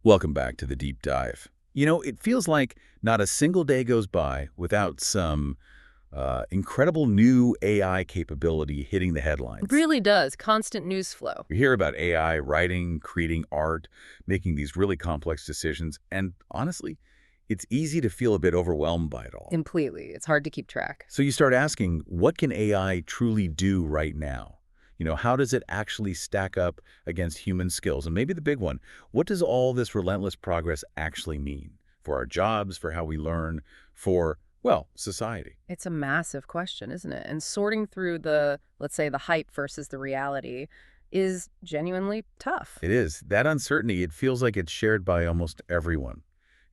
Welcome back to the deep dive. You know, it feels like not a single day goes by without some incredible new AI capability hitting the It headlines. really does. Constant news flow. You hear about AI writing, creating art, making these really complex decisions, and honestly, it's easy to feel a bit overwhelmed by it all. Completely. It's hard to keep track. So you start asking, what can AI truly do right now? You know, how does it actually stack up against human skills? And maybe the big one, what does all this relentless progress actually mean for our jobs, for how we learn, for, well, society? It's a massive question, isn't it? And sorting through the, let's say, the hype versus the reality is genuinely tough. It is. That uncertainty, it feels like it's shared by almost everyone,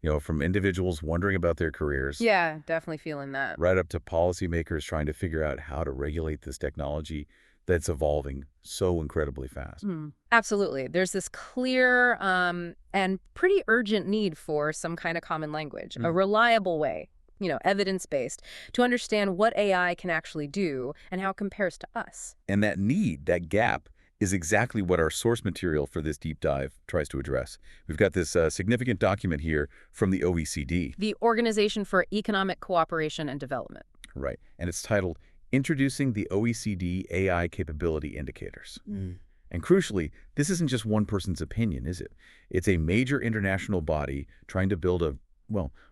you know, from individuals wondering about their careers, Yeah, definitely feeling that. right up to policymakers trying to figure out how to regulate this technology that's evolving so incredibly fast. Absolutely. There's this clear and pretty urgent need for some kind of common language, a reliable way, evidence-based, to understand what AI can actually do and how it compares to us. And that need, that gap, is exactly what our source material for this deep dive tries to address. We've got this significant document here from the OECD, The Organization for Economic Cooperation and Development. right? And it's titled Introducing the OECD AI Capability Indicators. And crucially, this isn't just one person's opinion, is it? It's a major international body trying to build a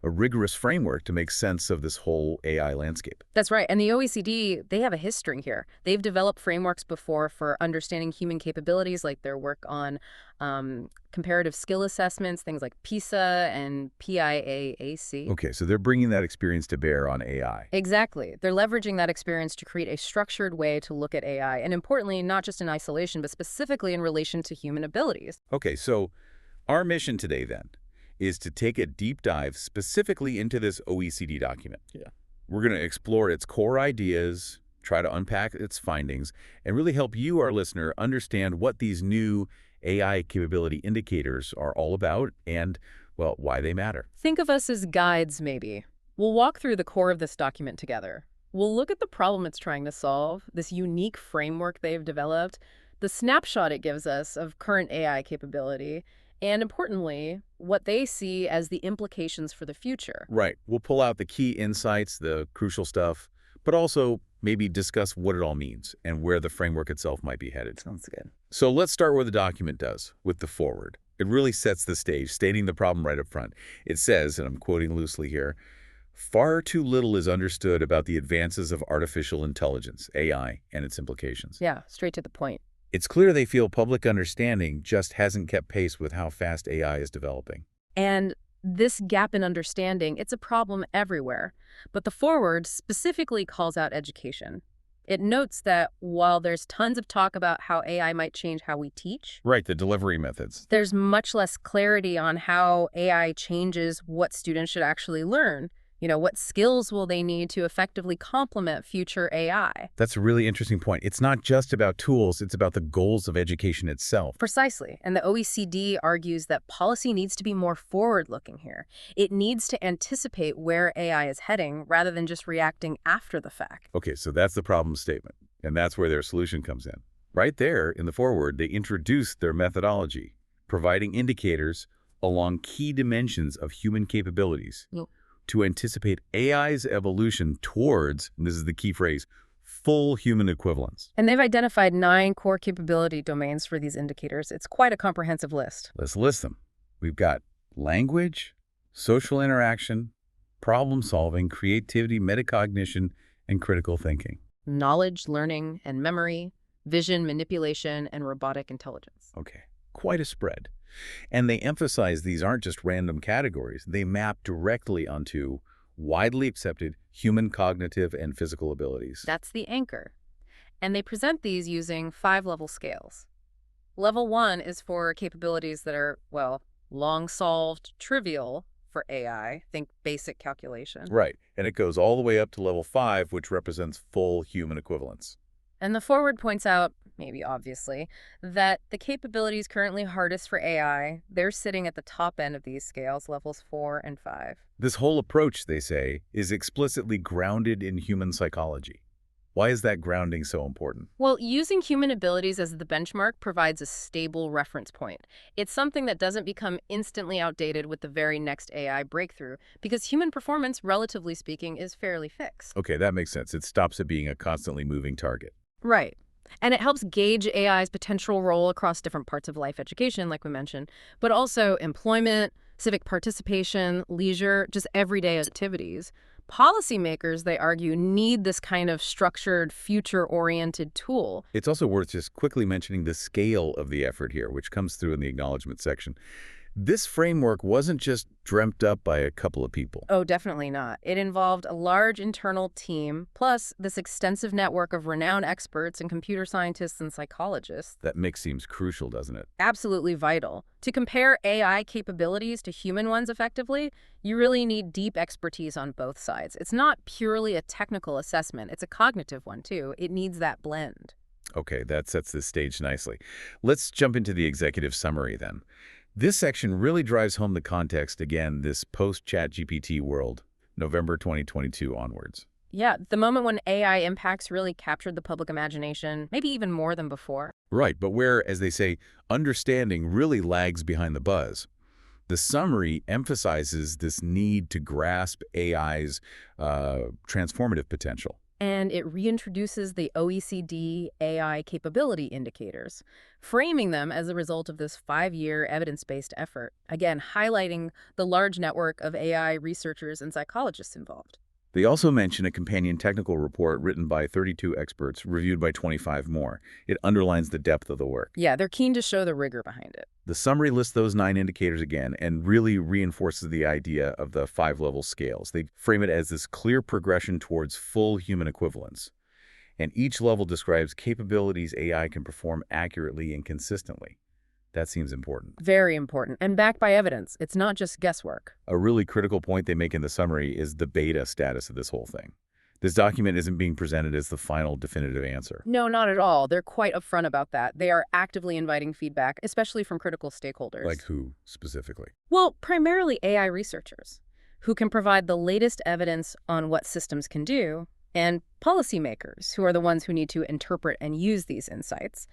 rigorous framework to make sense of this whole AI landscape. That's right. And the OECD, they have a history here. They've developed frameworks before for understanding human capabilities, like their work on comparative skill assessments, things like PISA and PIAAC. Okay, so they're bringing that experience to bear on AI. Exactly. They're leveraging that experience to create a structured way to look at AI, and importantly, not just in isolation, but specifically in relation to human abilities. Okay, so our mission today then is to take a deep dive specifically into this OECD document. Yeah. We're going to explore its core ideas, try to unpack its findings, and really help you, our listener, understand what these new AI capability indicators are all about and, well, why they matter. Think of us as guides, maybe. We'll walk through the core of this document together. We'll look at the problem it's trying to solve, this unique framework they've developed, the snapshot it gives us of current AI capability, and importantly, what they see as the implications for the future. Right. We'll pull out the key insights, the crucial stuff, but also maybe discuss what it all means and where the framework itself might be headed. Sounds good. So let's start where the document does, with the foreword. It really sets the stage, stating the problem right up front. It says, and I'm quoting loosely here, far too little is understood about the advances of artificial intelligence, AI, and its implications. Yeah, straight to the point. It's clear they feel public understanding just hasn't kept pace with how fast AI is developing. And this gap in understanding, it's a problem everywhere. But the foreword specifically calls out education. It notes that while there's tons of talk about how AI might change how we teach, Right, the delivery methods. there's much less clarity on how AI changes what students should actually learn. What skills will they need to effectively complement future AI? That's a really interesting point. It's not just about tools, it's about the goals of education itself. Precisely. And the OECD argues that policy needs to be more forward-looking here. It needs to anticipate where AI is heading rather than just reacting after the fact. Okay, so that's the problem statement, and that's where their solution comes in. Right there in the foreword, they introduce their methodology, providing indicators along key dimensions of human capabilities to anticipate AI's evolution towards, and this is the key phrase, full human equivalence. And they've identified 9 core capability domains for these indicators. It's quite a comprehensive list. Let's list them. We've got language, social interaction, problem solving, creativity, metacognition, and critical thinking. Knowledge, learning, and memory, vision, manipulation, and robotic intelligence. Okay, quite a spread. And they emphasize these aren't just random categories. They map directly onto widely accepted human cognitive and physical abilities. That's the anchor. And they present these using 5-level scales. Level 1 is for capabilities that are, long solved, trivial for AI. Think basic calculation. Right, and it goes all the way up to level 5, which represents full human equivalence. And the forward points out, maybe obviously, that the capabilities currently hardest for AI, they're sitting at the top end of these scales, levels 4 and 5. This whole approach, they say, is explicitly grounded in human psychology. Why is that grounding so important? Well, using human abilities as the benchmark provides a stable reference point. It's something that doesn't become instantly outdated with the very next AI breakthrough, because human performance, relatively speaking, is fairly fixed. Okay, that makes sense. It stops it being a constantly moving target. Right. And it helps gauge AI's potential role across different parts of life education, like we mentioned, but also employment, civic participation, leisure, just everyday activities. Policymakers, they argue, need this kind of structured, future-oriented tool. It's also worth just quickly mentioning the scale of the effort here, which comes through in the acknowledgement section. This framework wasn't just dreamt up by a couple of people. Oh, definitely not. It involved a large internal team, plus this extensive network of renowned experts and computer scientists and psychologists. That mix seems crucial, doesn't it? Absolutely vital. To compare AI capabilities to human ones effectively, you really need deep expertise on both sides. It's not purely a technical assessment, it's a cognitive one, too. It needs that blend. Okay, that sets the stage nicely. Let's jump into the executive summary then. This section really drives home the context again, this post-ChatGPT world, November 2022 onwards. Yeah, the moment when AI impacts really captured the public imagination, maybe even more than before. Right, but where, as they say, understanding really lags behind the buzz. The summary emphasizes this need to grasp AI's transformative potential. And it reintroduces the OECD AI capability indicators, framing them as a result of this 5-year evidence-based effort, again, highlighting the large network of AI researchers and psychologists involved. They also mention a companion technical report written by 32 experts, reviewed by 25 more. It underlines the depth of the work. Yeah, they're keen to show the rigor behind it. The summary lists those 9 indicators again and really reinforces the idea of the 5-level scales. They frame it as this clear progression towards full human equivalence. And each level describes capabilities AI can perform accurately and consistently. That seems important. Very important, and backed by evidence. It's not just guesswork. A really critical point they make in the summary is the beta status of this whole thing. This document isn't being presented as the final definitive answer. No, not at all. They're quite upfront about that. They are actively inviting feedback, especially from critical stakeholders. Like who, specifically? Well, primarily AI researchers, who can provide the latest evidence on what systems can do, and policymakers, who are the ones who need to interpret and use these insights.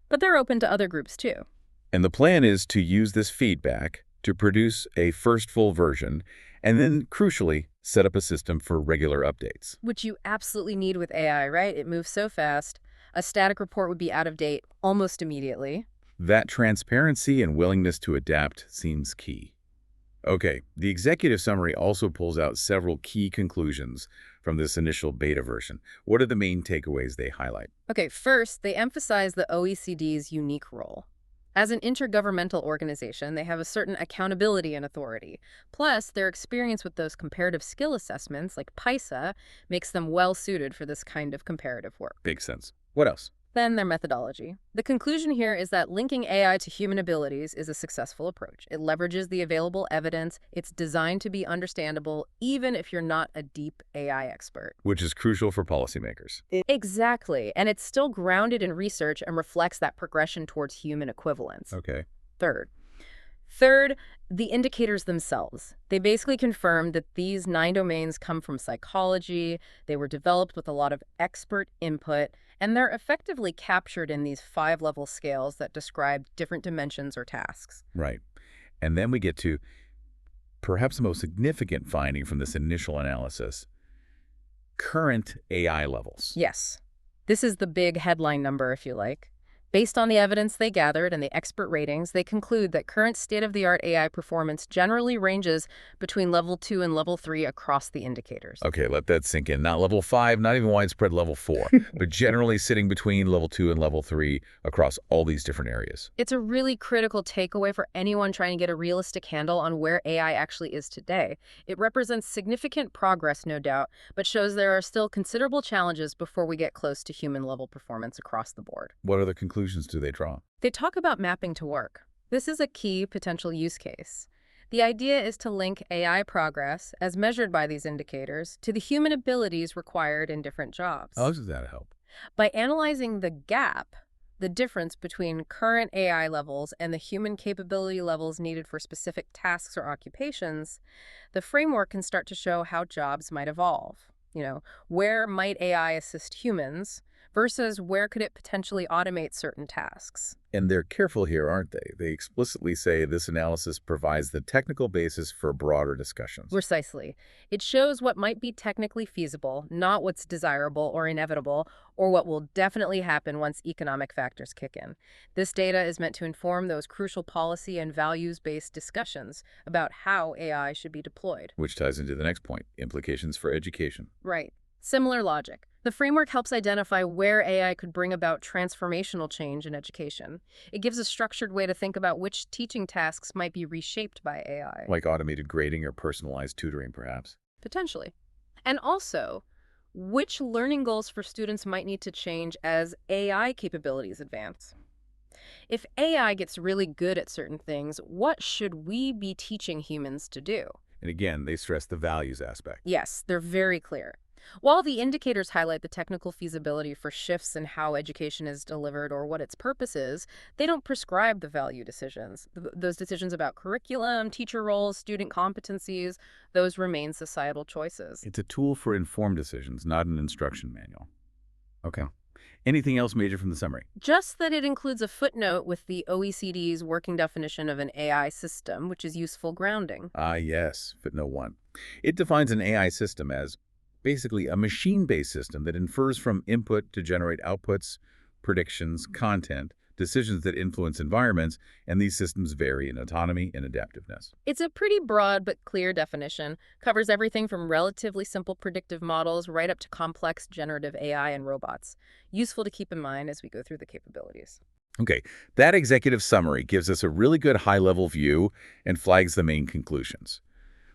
But they're open to other groups, too. And the plan is to use this feedback to produce a first full version and then, crucially, set up a system for regular updates. Which you absolutely need with AI, right? It moves so fast. A static report would be out of date almost immediately. That transparency and willingness to adapt seems key. Okay, the executive summary also pulls out several key conclusions from this initial beta version. What are the main takeaways they highlight? Okay, first, they emphasize the OECD's unique role. As an intergovernmental organization, they have a certain accountability and authority. Plus, their experience with those comparative skill assessments, like PISA, makes them well-suited for this kind of comparative work. Makes sense. What else? Then their methodology. The conclusion here is that linking AI to human abilities is a successful approach. It leverages the available evidence. It's designed to be understandable, even if you're not a deep AI expert. Which is crucial for policymakers. Exactly. And it's still grounded in research and reflects that progression towards human equivalence. Okay. Third, the indicators themselves. They basically confirm that these 9 domains come from psychology, they were developed with a lot of expert input, and they're effectively captured in these 5-level scales that describe different dimensions or tasks. Right. And then we get to perhaps the most significant finding from this initial analysis: current AI levels. Yes. This is the big headline number, if you like. Based on the evidence they gathered and the expert ratings, they conclude that current state-of-the-art AI performance generally ranges between level 2 and level 3 across the indicators. Okay, let that sink in. Not level 5, not even widespread level 4, but generally sitting between level 2 and level 3 across all these different areas. It's a really critical takeaway for anyone trying to get a realistic handle on where AI actually is today. It represents significant progress, no doubt, but shows there are still considerable challenges before we get close to human-level performance across the board. What other conclusions do they draw? They talk about mapping to work. This is a key potential use case. The idea is to link AI progress, as measured by these indicators, to the human abilities required in different jobs. How does that help? By analyzing the gap, the difference between current AI levels and the human capability levels needed for specific tasks or occupations, the framework can start to show how jobs might evolve. You know, where might AI assist humans versus where could it potentially automate certain tasks? And they're careful here, aren't they? They explicitly say this analysis provides the technical basis for broader discussions. Precisely. It shows what might be technically feasible, not what's desirable or inevitable, or what will definitely happen once economic factors kick in. This data is meant to inform those crucial policy and values-based discussions about how AI should be deployed. Which ties into the next point, implications for education. Right. Similar logic. The framework helps identify where AI could bring about transformational change in education. It gives a structured way to think about which teaching tasks might be reshaped by AI. Like automated grading or personalized tutoring, perhaps. Potentially. And also, which learning goals for students might need to change as AI capabilities advance. If AI gets really good at certain things, what should we be teaching humans to do? And again, they stress the values aspect. Yes, they're very clear. While the indicators highlight the technical feasibility for shifts in how education is delivered or what its purpose is, they don't prescribe the value decisions. Those decisions about curriculum, teacher roles, student competencies, those remain societal choices. It's a tool for informed decisions, not an instruction manual. Okay. Anything else major from the summary? Just that it includes a footnote with the OECD's working definition of an AI system, which is useful grounding. Ah, yes, footnote 1. It defines an AI system as basically a machine-based system that infers from input to generate outputs, predictions, content, decisions that influence environments, and these systems vary in autonomy and adaptiveness. It's a pretty broad but clear definition, covers everything from relatively simple predictive models right up to complex generative AI and robots. Useful to keep in mind as we go through the capabilities. Okay, that executive summary gives us a really good high-level view and flags the main conclusions.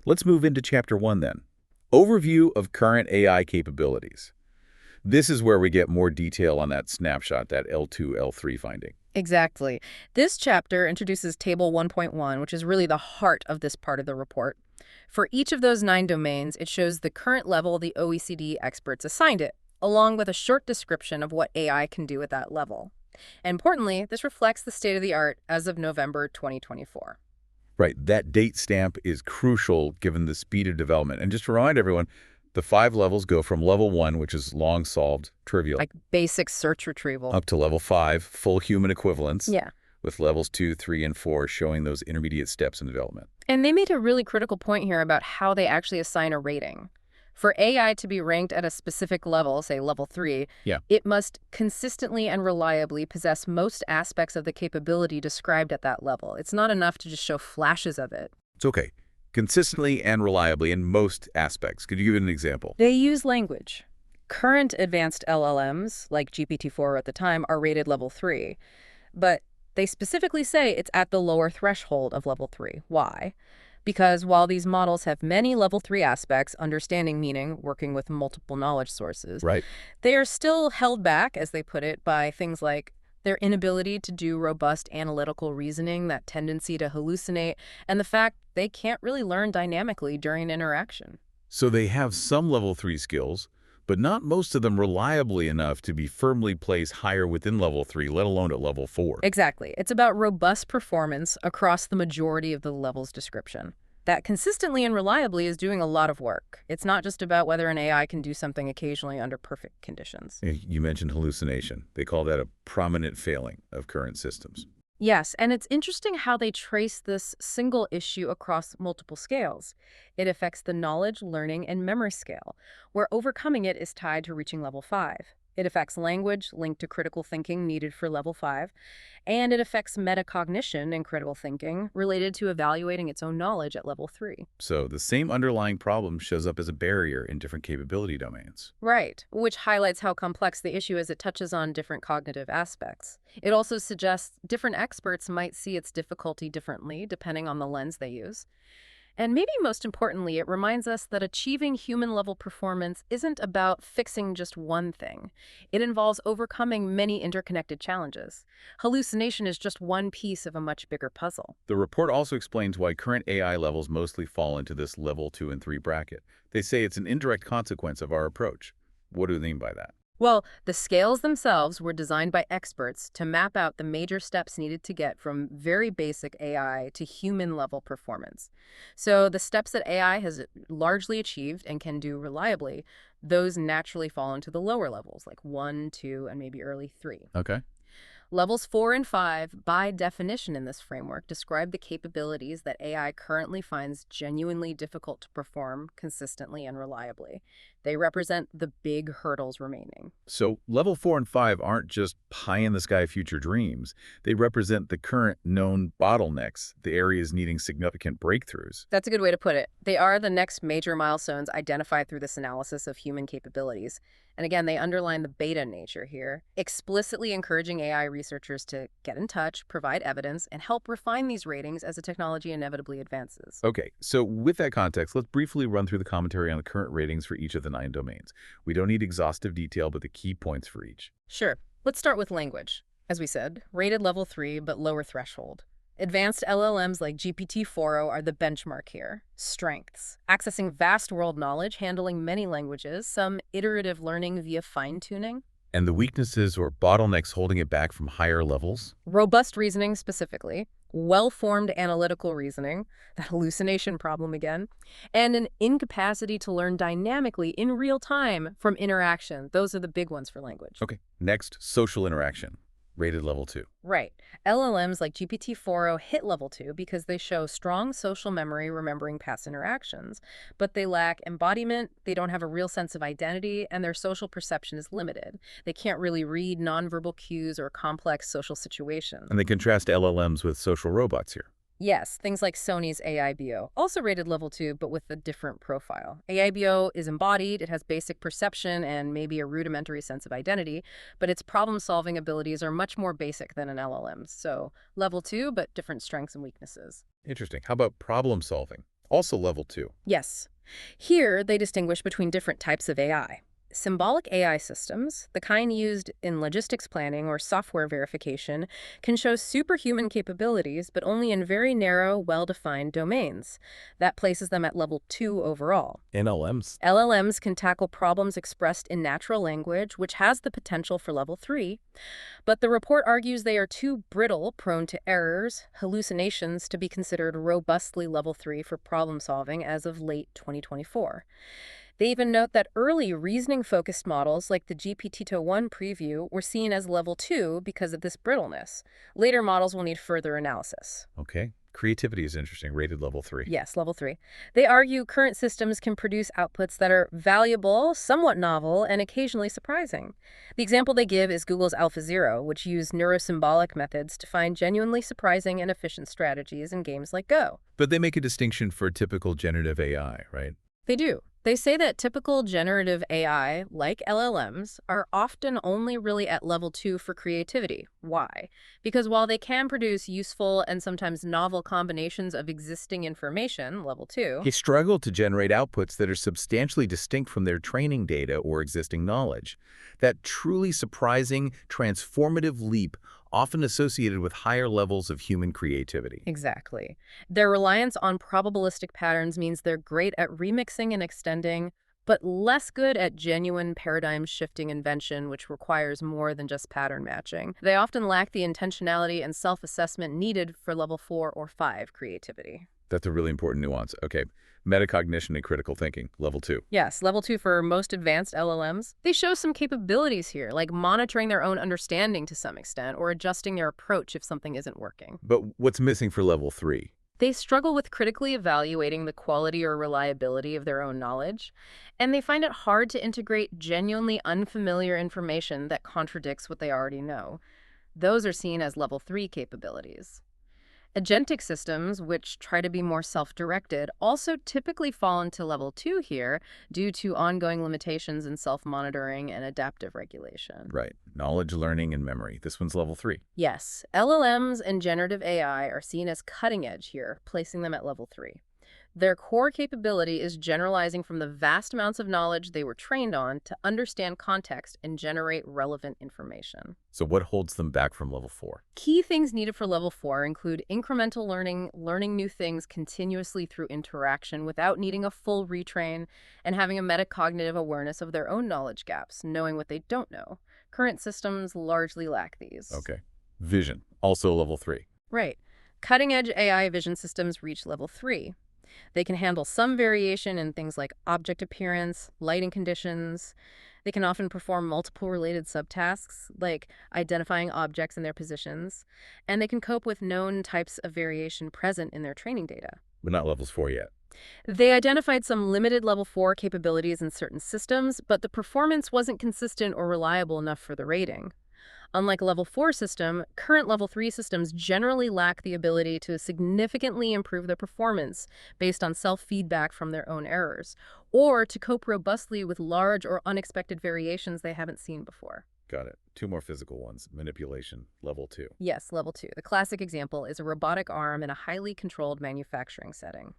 Let's move into Chapter 1 then. Overview of current AI capabilities. This is where we get more detail on that snapshot, that L2, L3 finding. Exactly. This chapter introduces Table 1.1, which is really the heart of this part of the report. For each of those 9 domains, it shows the current level the OECD experts assigned it, along with a short description of what AI can do at that level. And importantly, this reflects the state of the art as of November 2024. Right, that date stamp is crucial given the speed of development. And just to remind everyone, the 5 levels go from level 1, which is long solved, trivial, Like basic search retrieval. up to level 5, full human equivalence, Yeah. with levels 2, 3, and 4 showing those intermediate steps in development. And they made a really critical point here about how they actually assign a rating. For AI to be ranked at a specific level, say level 3, Yeah. it must consistently and reliably possess most aspects of the capability described at that level. It's not enough to just show flashes of it. It's okay. Consistently and reliably in most aspects. Could you give an example? They use language. Current advanced LLMs, like GPT-4 at the time, are rated level 3. But they specifically say it's at the lower threshold of level 3. Why? Because while these models have many level 3 aspects, understanding meaning, working with multiple knowledge sources, Right. they are still held back, as they put it, by things like their inability to do robust analytical reasoning, that tendency to hallucinate, and the fact they can't really learn dynamically during interaction. So they have some level 3 skills, but not most of them reliably enough to be firmly placed higher within level 3, let alone at level 4. Exactly. It's about robust performance across the majority of the level's description. That consistently and reliably is doing a lot of work. It's not just about whether an AI can do something occasionally under perfect conditions. You mentioned hallucination. They call that a prominent failing of current systems. Yes, and it's interesting how they trace this single issue across multiple scales. It affects the knowledge, learning, and memory scale, where overcoming it is tied to reaching level 5. It affects language, linked to critical thinking needed for level 5, and it affects metacognition and critical thinking related to evaluating its own knowledge at level 3. So the same underlying problem shows up as a barrier in different capability domains. Right, which highlights how complex the issue is. It touches on different cognitive aspects. It also suggests different experts might see its difficulty differently depending on the lens they use. And maybe most importantly, it reminds us that achieving human-level performance isn't about fixing just one thing. It involves overcoming many interconnected challenges. Hallucination is just one piece of a much bigger puzzle. The report also explains why current AI levels mostly fall into this level 2 and 3 bracket. They say it's an indirect consequence of our approach. What do they mean by that? Well, the scales themselves were designed by experts to map out the major steps needed to get from very basic AI to human-level performance. So the steps that AI has largely achieved and can do reliably, those naturally fall into the lower levels, like 1, 2, and maybe early 3. Okay. Levels 4 and 5, by definition in this framework, describe the capabilities that AI currently finds genuinely difficult to perform consistently and reliably. They represent the big hurdles remaining. So level 4 and 5 aren't just pie-in-the-sky future dreams. They represent the current known bottlenecks, the areas needing significant breakthroughs. That's a good way to put it. They are the next major milestones identified through this analysis of human capabilities. And again, they underline the beta nature here, explicitly encouraging AI researchers to get in touch, provide evidence, and help refine these ratings as the technology inevitably advances. Okay, so with that context, let's briefly run through the commentary on the current ratings for each of the 9 domains. We don't need exhaustive detail, but the key points for each. Sure. Let's start with language. As we said, rated level 3, but lower threshold. Advanced LLMs like GPT-4o are the benchmark here. Strengths: accessing vast world knowledge, handling many languages, some iterative learning via fine-tuning. And the weaknesses or bottlenecks holding it back from higher levels? Robust reasoning specifically, well-formed analytical reasoning, that hallucination problem again, and an incapacity to learn dynamically in real time from interaction. Those are the big ones for language. Okay, next, social interaction, rated level 2. Right. LLMs like GPT-4o hit level 2 because they show strong social memory remembering past interactions, but they lack embodiment, they don't have a real sense of identity, and their social perception is limited. They can't really read nonverbal cues or complex social situations. And they contrast LLMs with social robots here. Yes, things like Sony's AIBO, also rated level 2, but with a different profile. AIBO is embodied, it has basic perception and maybe a rudimentary sense of identity, but its problem-solving abilities are much more basic than an LLM's. So level 2, but different strengths and weaknesses. Interesting. How about problem solving? Also level 2. Yes. Here, they distinguish between different types of AI. Symbolic AI systems, the kind used in logistics planning or software verification, can show superhuman capabilities, but only in very narrow, well-defined domains. That places them at level 2 overall. NLMs? LLMs can tackle problems expressed in natural language, which has the potential for level 3, but the report argues they are too brittle, prone to errors, hallucinations to be considered robustly level 3 for problem solving as of late 2024. They even note that early reasoning-focused models like the GPT-1 preview were seen as level 2 because of this brittleness. Later models will need further analysis. Okay. Creativity is interesting, rated level 3. Yes, level 3. They argue current systems can produce outputs that are valuable, somewhat novel, and occasionally surprising. The example they give is Google's AlphaZero, which used neurosymbolic methods to find genuinely surprising and efficient strategies in games like Go. But they make a distinction for typical generative AI, right? They do. They say that typical generative AI, like LLMs, are often only really at level 2 for creativity. Why? Because while they can produce useful and sometimes novel combinations of existing information, level 2, They struggle to generate outputs that are substantially distinct from their training data or existing knowledge. That truly surprising, transformative leap often associated with higher levels of human creativity. exactly. Their reliance on probabilistic patterns means they're great at remixing and extending, but less good at genuine paradigm-shifting invention, which requires more than just pattern matching. They often lack the intentionality and self-assessment needed for level 4 or 5 creativity. That's a really important nuance. Okay, metacognition and critical thinking, level 2. Yes, level 2 for most advanced LLMs. They show some capabilities here, like monitoring their own understanding to some extent or adjusting their approach if something isn't working. But what's missing for level 3? They struggle with critically evaluating the quality or reliability of their own knowledge, and they find it hard to integrate genuinely unfamiliar information that contradicts what they already know. Those are seen as level 3 capabilities. Agentic systems, which try to be more self-directed, also typically fall into level 2 here due to ongoing limitations in self-monitoring and adaptive regulation. Right, knowledge, learning, and memory. This one's level 3. Yes, LLMs and generative AI are seen as cutting edge here, placing them at level 3. Their core capability is generalizing from the vast amounts of knowledge they were trained on to understand context and generate relevant information. So what holds them back from level 4? Key things needed for level 4 include incremental learning, learning new things continuously through interaction without needing a full retrain, and having a metacognitive awareness of their own knowledge gaps, knowing what they don't know. Current systems largely lack these. Okay. Vision, also level 3. Right. Cutting-edge AI vision systems reach level 3. They can handle some variation in things like object appearance, lighting conditions. They can often perform multiple related subtasks, like identifying objects and their positions. And they can cope with known types of variation present in their training data. But not levels 4 yet. They identified some limited level 4 capabilities in certain systems, but the performance wasn't consistent or reliable enough for the rating. Unlike a level 4 system, current level 3 systems generally lack the ability to significantly improve their performance based on self-feedback from their own errors, or to cope robustly with large or unexpected variations they haven't seen before. Got it. 2 more physical ones. Manipulation, level 2. Yes, level 2. The classic example is a robotic arm in a highly controlled manufacturing setting.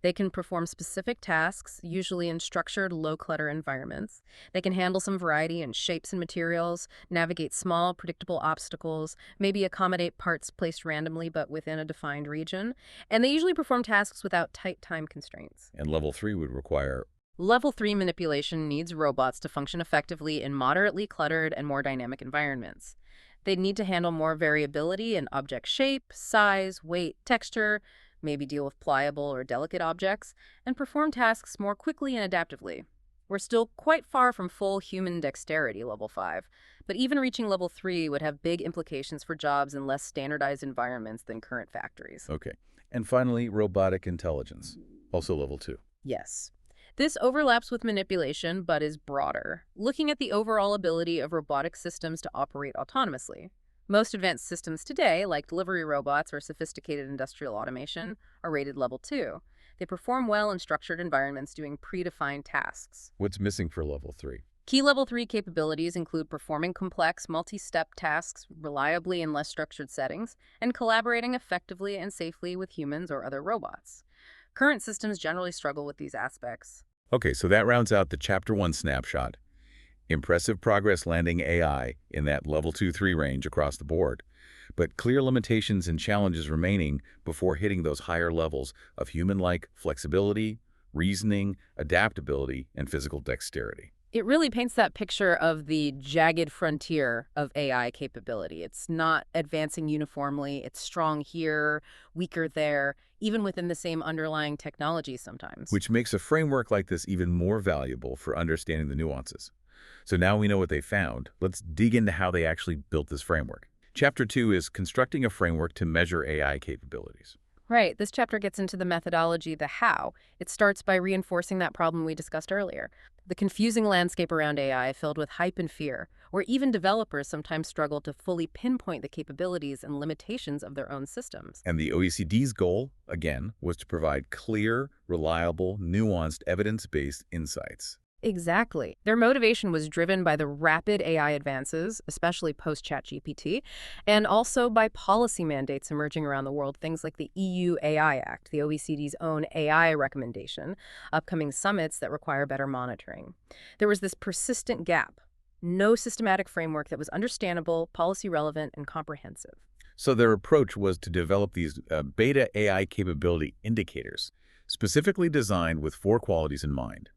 They can perform specific tasks, usually in structured, low-clutter environments. They can handle some variety in shapes and materials, navigate small, predictable obstacles, maybe accommodate parts placed randomly but within a defined region. And they usually perform tasks without tight time constraints. And level 3 would require. Level 3 manipulation needs robots to function effectively in moderately cluttered and more dynamic environments. They'd need to handle more variability in object shape, size, weight, texture, maybe deal with pliable or delicate objects, and perform tasks more quickly and adaptively. We're still quite far from full human dexterity level 5, but even reaching level 3 would have big implications for jobs in less standardized environments than current factories. Okay. And finally, robotic intelligence, also level 2. Yes. This overlaps with manipulation, but is broader, looking at the overall ability of robotic systems to operate autonomously. Most advanced systems today, like delivery robots or sophisticated industrial automation, are rated level 2. They perform well in structured environments doing predefined tasks. What's missing for level 3? Key level 3 capabilities include performing complex, multi-step tasks reliably in less structured settings, and collaborating effectively and safely with humans or other robots. Current systems generally struggle with these aspects. Okay, so that rounds out the Chapter 1 snapshot. Impressive progress landing AI in that level 2-3 range across the board, but clear limitations and challenges remaining before hitting those higher levels of human-like flexibility, reasoning, adaptability, and physical dexterity. It really paints that picture of the jagged frontier of AI capability. It's not advancing uniformly. It's strong here, weaker there, even within the same underlying technology sometimes. Which makes a framework like this even more valuable for understanding the nuances. So now we know what they found. Let's dig into how they actually built this framework. Chapter 2 is constructing a framework to measure AI capabilities. Right. This chapter gets into the methodology, the how. It starts by reinforcing that problem we discussed earlier. The confusing landscape around AI filled with hype and fear, where even developers sometimes struggle to fully pinpoint the capabilities and limitations of their own systems. And the OECD's goal, again, was to provide clear, reliable, nuanced, evidence-based insights. Exactly. Their motivation was driven by the rapid AI advances, especially post-ChatGPT, and also by policy mandates emerging around the world, things like the EU AI Act, the OECD's own AI recommendation, upcoming summits that require better monitoring. There was this persistent gap, no systematic framework that was understandable, policy relevant, and comprehensive. So their approach was to develop these beta AI capability indicators, specifically designed with 4 qualities in mind: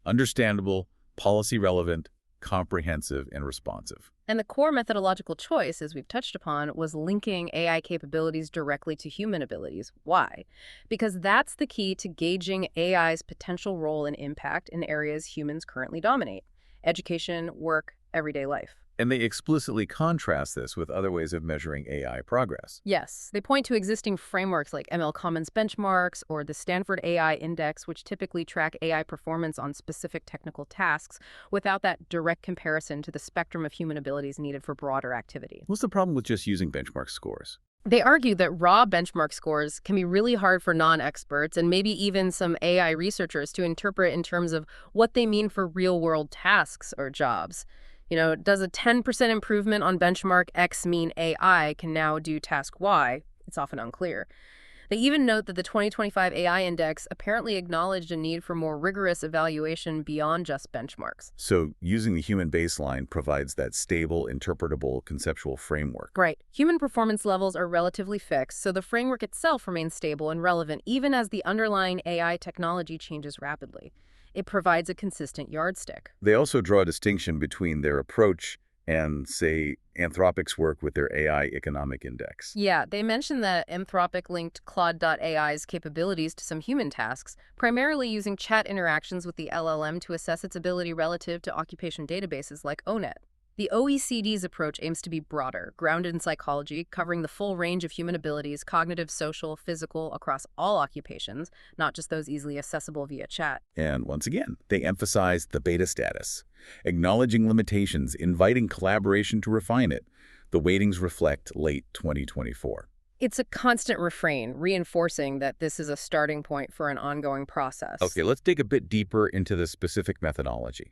understandable, policy-relevant, comprehensive, and responsive. And the core methodological choice, as we've touched upon, was linking AI capabilities directly to human abilities. Why? Because that's the key to gauging AI's potential role and impact in areas humans currently dominate: education, work, everyday life. And they explicitly contrast this with other ways of measuring AI progress. Yes, they point to existing frameworks like ML Commons benchmarks or the Stanford AI Index, which typically track AI performance on specific technical tasks without that direct comparison to the spectrum of human abilities needed for broader activity. What's the problem with just using benchmark scores? They argue that raw benchmark scores can be really hard for non-experts and maybe even some AI researchers to interpret in terms of what they mean for real-world tasks or jobs. Does a 10% improvement on benchmark X mean AI can now do task Y? It's often unclear. They even note that the 2025 AI Index apparently acknowledged a need for more rigorous evaluation beyond just benchmarks. So using the human baseline provides that stable, interpretable, conceptual framework. Right. Human performance levels are relatively fixed, so the framework itself remains stable and relevant even as the underlying AI technology changes rapidly. It provides a consistent yardstick. They also draw a distinction between their approach and, say, Anthropic's work with their AI economic index. Yeah, they mentioned that Anthropic linked Claude.ai's capabilities to some human tasks, primarily using chat interactions with the LLM to assess its ability relative to occupation databases like ONET. The OECD's approach aims to be broader, grounded in psychology, covering the full range of human abilities, cognitive, social, physical, across all occupations, not just those easily accessible via chat. And once again, they emphasize the beta status, acknowledging limitations, inviting collaboration to refine it. The weightings reflect late 2024. It's a constant refrain, reinforcing that this is a starting point for an ongoing process. Okay, let's dig a bit deeper into the specific methodology.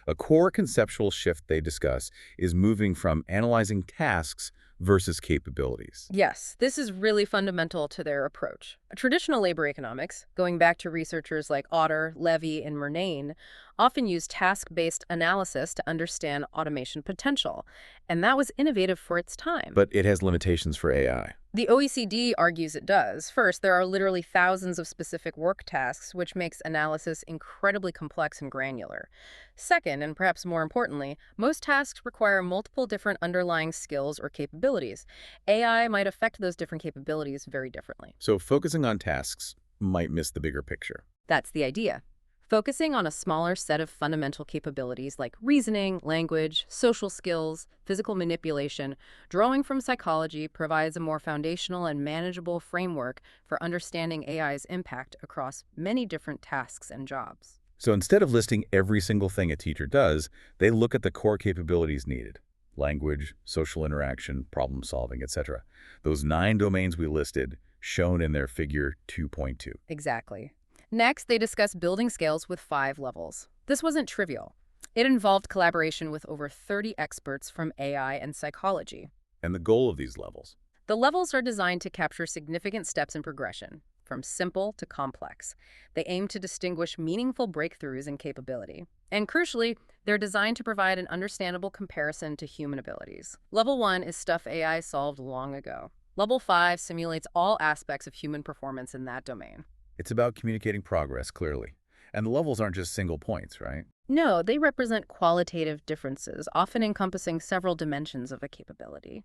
A core conceptual shift they discuss is moving from analyzing tasks versus capabilities. Yes, this is really fundamental to their approach. Traditional labor economics, going back to researchers like Otter, Levy, and Murnane, often use task-based analysis to understand automation potential, and that was innovative for its time. But it has limitations for AI. The OECD argues it does. First, there are literally thousands of specific work tasks, which makes analysis incredibly complex and granular. Second, and perhaps more importantly, most tasks require multiple different underlying skills or capabilities. AI might affect those different capabilities very differently. So focusing on tasks might miss the bigger picture. That's the idea. Focusing on a smaller set of fundamental capabilities like reasoning, language, social skills, physical manipulation, drawing from psychology provides a more foundational and manageable framework for understanding AI's impact across many different tasks and jobs. So instead of listing every single thing a teacher does, they look at the core capabilities needed: language, social interaction, problem solving, etc. Those 9 domains we listed, shown in their figure 2.2. Exactly. Next, they discuss building scales with 5 levels. This wasn't trivial. It involved collaboration with over 30 experts from AI and psychology. And the goal of these levels? The levels are designed to capture significant steps in progression, from simple to complex. They aim to distinguish meaningful breakthroughs in capability. And crucially, they're designed to provide an understandable comparison to human abilities. Level 1 is stuff AI solved long ago. Level 5 simulates all aspects of human performance in that domain. It's about communicating progress clearly. And the levels aren't just single points, right? No, they represent qualitative differences, often encompassing several dimensions of a capability.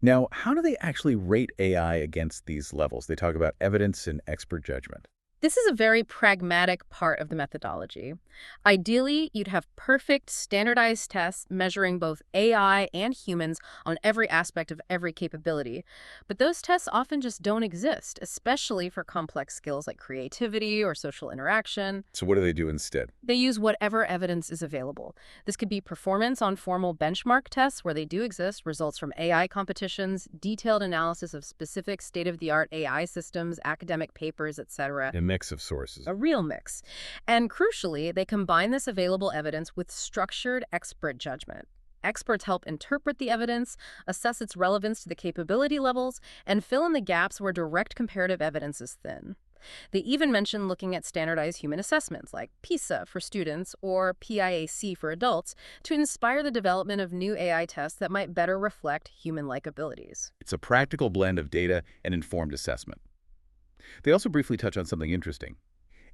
Now, how do they actually rate AI against these levels? They talk about evidence and expert judgment. This is a very pragmatic part of the methodology. Ideally, you'd have perfect, standardized tests measuring both AI and humans on every aspect of every capability. But those tests often just don't exist, especially for complex skills like creativity or social interaction. So what do they do instead? They use whatever evidence is available. This could be performance on formal benchmark tests where they do exist, results from AI competitions, detailed analysis of specific state-of-the-art AI systems, academic papers, etc. A mix of sources. A real mix. And crucially, they combine this available evidence with structured expert judgment. Experts help interpret the evidence, assess its relevance to the capability levels, and fill in the gaps where direct comparative evidence is thin. They even mention looking at standardized human assessments like PISA for students or PIAC for adults to inspire the development of new AI tests that might better reflect human-like abilities. It's a practical blend of data and informed assessment. They also briefly touch on something interesting: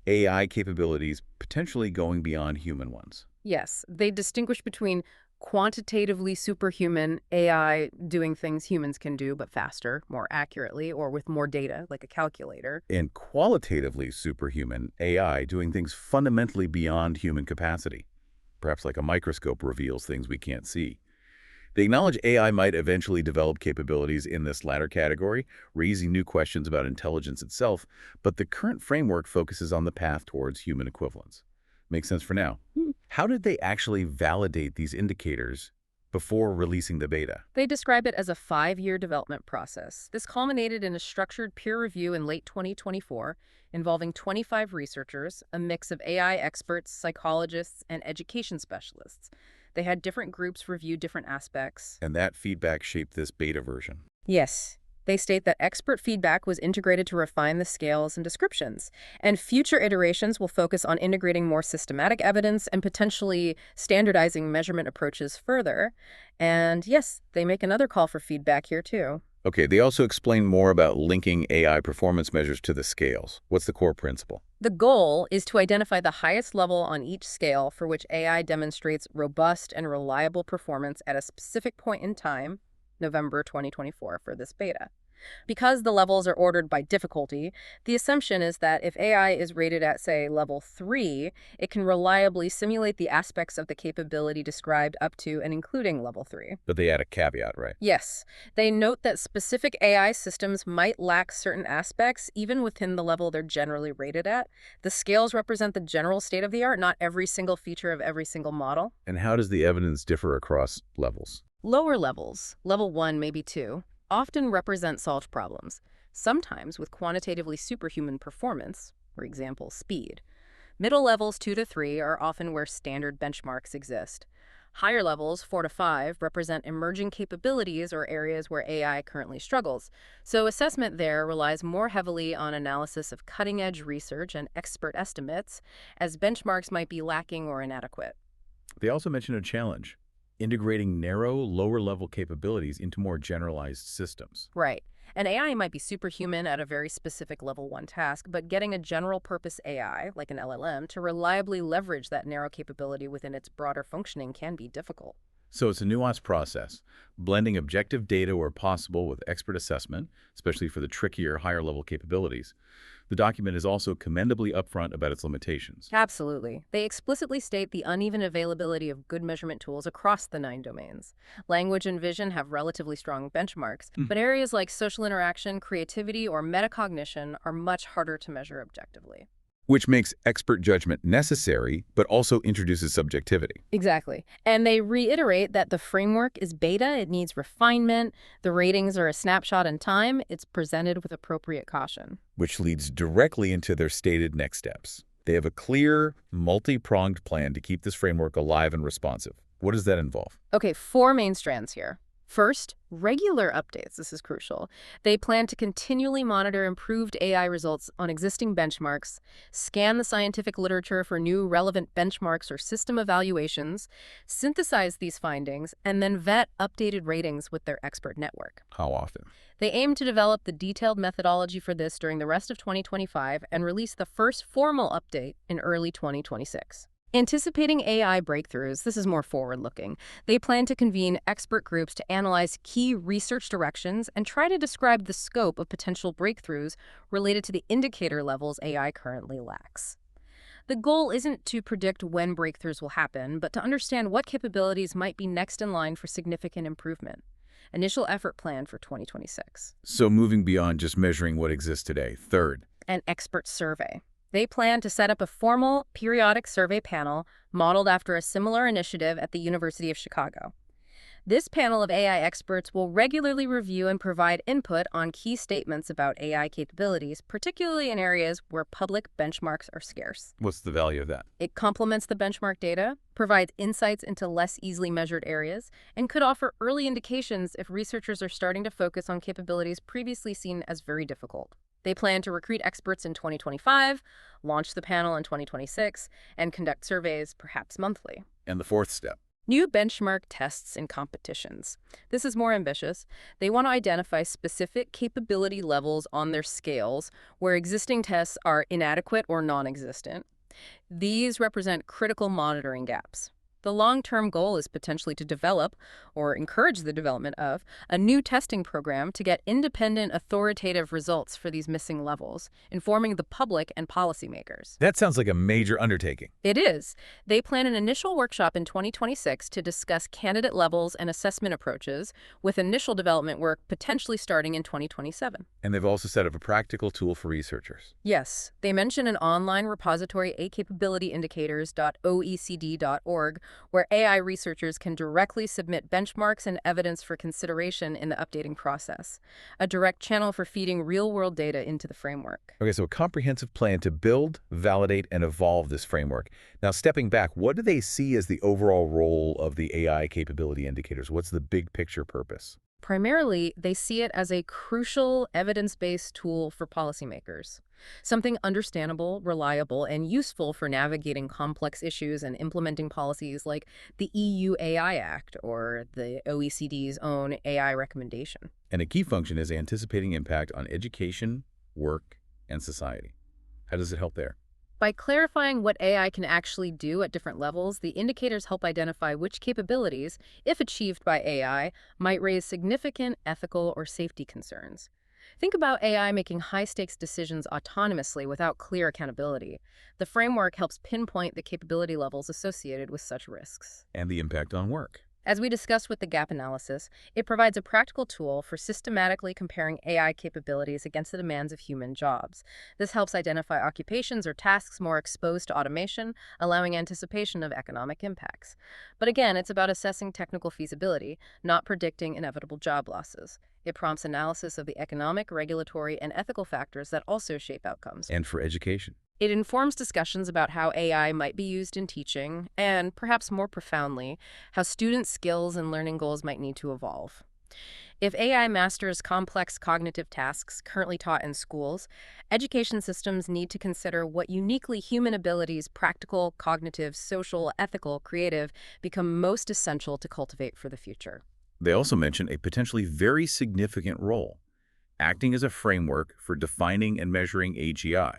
AI capabilities potentially going beyond human ones. Yes, they distinguish between quantitatively superhuman AI doing things humans can do, but faster, more accurately, or with more data, like a calculator. And qualitatively superhuman AI doing things fundamentally beyond human capacity, perhaps like a microscope reveals things we can't see. They acknowledge AI might eventually develop capabilities in this latter category, raising new questions about intelligence itself, but the current framework focuses on the path towards human equivalence. Makes sense for now. How did they actually validate these indicators before releasing the beta? They describe it as a 5-year development process. This culminated in a structured peer review in late 2024 involving 25 researchers, a mix of AI experts, psychologists, and education specialists. They had different groups review different aspects. And that feedback shaped this beta version. Yes. They state that expert feedback was integrated to refine the scales and descriptions, and future iterations will focus on integrating more systematic evidence and potentially standardizing measurement approaches further. And yes, they make another call for feedback here too. Okay, they also explain more about linking AI performance measures to the scales. What's the core principle? The goal is to identify the highest level on each scale for which AI demonstrates robust and reliable performance at a specific point in time, November 2024 for this beta. Because the levels are ordered by difficulty, the assumption is that if AI is rated at, say, level 3, it can reliably simulate the aspects of the capability described up to and including level 3. But they add a caveat, right? Yes, they note that specific AI systems might lack certain aspects even within the level they're generally rated at. The scales represent the general state of the art, not every single feature of every single model. And how does the evidence differ across levels? Lower levels, level 1, maybe 2, often represent solved problems, sometimes with quantitatively superhuman performance, for example, speed. Middle levels 2 to 3 are often where standard benchmarks exist. Higher levels 4 to 5 represent emerging capabilities or areas where AI currently struggles, so assessment there relies more heavily on analysis of cutting-edge research and expert estimates, as benchmarks might be lacking or inadequate. They also mention a challenge: integrating narrow, lower-level capabilities into more generalized systems. Right. An AI might be superhuman at a very specific level 1 task, but getting a general-purpose AI, like an LLM, to reliably leverage that narrow capability within its broader functioning can be difficult. So it's a nuanced process, blending objective data where possible with expert assessment, especially for the trickier, higher-level capabilities. The document is also commendably upfront about its limitations. Absolutely. They explicitly state the uneven availability of good measurement tools across the 9 domains. Language and vision have relatively strong benchmarks, but areas like social interaction, creativity, or metacognition are much harder to measure objectively. Which makes expert judgment necessary, but also introduces subjectivity. Exactly. And they reiterate that the framework is beta, it needs refinement, the ratings are a snapshot in time, it's presented with appropriate caution. Which leads directly into their stated next steps. They have a clear, multi-pronged plan to keep this framework alive and responsive. What does that involve? Okay, 4 main strands here. First, regular updates. This is crucial. They plan to continually monitor improved AI results on existing benchmarks, scan the scientific literature for new relevant benchmarks or system evaluations, synthesize these findings, and then vet updated ratings with their expert network. How often? They aim to develop the detailed methodology for this during the rest of 2025 and release the first formal update in early 2026. Anticipating AI breakthroughs, this is more forward-looking. They plan to convene expert groups to analyze key research directions and try to describe the scope of potential breakthroughs related to the indicator levels AI currently lacks. The goal isn't to predict when breakthroughs will happen, but to understand what capabilities might be next in line for significant improvement. Initial effort plan for 2026. So moving beyond just measuring what exists today. Third, An expert survey. They plan to set up a formal, periodic survey panel modeled after a similar initiative at the University of Chicago. This panel of AI experts will regularly review and provide input on key statements about AI capabilities, particularly in areas where public benchmarks are scarce. what's the value of that? It complements the benchmark data, provides insights into less easily measured areas, and could offer early indications if researchers are starting to focus on capabilities previously seen as very difficult. They plan to recruit experts in 2025, launch the panel in 2026, and conduct surveys perhaps monthly. And the fourth step. New benchmark tests and competitions. This is more ambitious. They want to identify specific capability levels on their scales where existing tests are inadequate or non-existent. These represent critical monitoring gaps. The long-term goal is potentially to develop, or encourage the development of, a new testing program to get independent, authoritative results for these missing levels, informing the public and policymakers. That sounds like a major undertaking. It is. They plan an initial workshop in 2026 to discuss candidate levels and assessment approaches, with initial development work potentially starting in 2027. And they've also set up a practical tool for researchers. Yes, they mention an online repository, acapabilityindicators.oecd.org, where AI researchers can directly submit benchmarks and evidence for consideration in the updating process, a direct channel for feeding real-world data into the framework. Okay, so a comprehensive plan to build, validate, and evolve this framework. Now, stepping back, what do they see as the overall role of the AI capability indicators? What's the big picture purpose? Primarily, they see it as a crucial evidence-based tool for policymakers, something understandable, reliable, and useful for navigating complex issues and implementing policies like the EU AI Act or the OECD's own AI recommendation. And a key function is anticipating impact on education, work, and society. How does it help there? By clarifying what AI can actually do at different levels, the indicators help identify which capabilities, if achieved by AI, might raise significant ethical or safety concerns. Think about AI making high-stakes decisions autonomously without clear accountability. The framework helps pinpoint the capability levels associated with such risks. And the impact on work. As we discussed with the gap analysis, it provides a practical tool for systematically comparing AI capabilities against the demands of human jobs. This helps identify occupations or tasks more exposed to automation, allowing anticipation of economic impacts. But again, it's about assessing technical feasibility, not predicting inevitable job losses. It prompts analysis of the economic, regulatory, and ethical factors that also shape outcomes. And for education. It informs discussions about how AI might be used in teaching, and perhaps more profoundly, how student skills and learning goals might need to evolve. If AI masters complex cognitive tasks currently taught in schools, education systems need to consider what uniquely human abilities, practical, cognitive, social, ethical, creative, become most essential to cultivate for the future. They also mention a potentially very significant role, acting as a framework for defining and measuring AGI.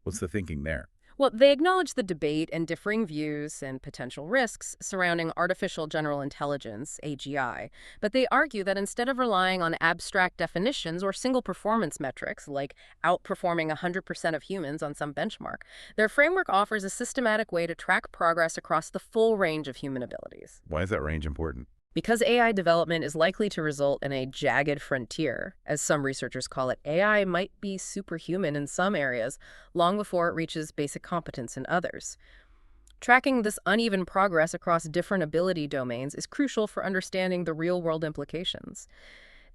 What's the thinking there? Well, they acknowledge the debate and differing views and potential risks surrounding artificial general intelligence, AGI, but they argue that instead of relying on abstract definitions or single performance metrics, like outperforming 100% of humans on some benchmark, their framework offers a systematic way to track progress across the full range of human abilities. Why is that range important? Because AI development is likely to result in a jagged frontier, as some researchers call it, AI might be superhuman in some areas long before it reaches basic competence in others. Tracking this uneven progress across different ability domains is crucial for understanding the real-world implications.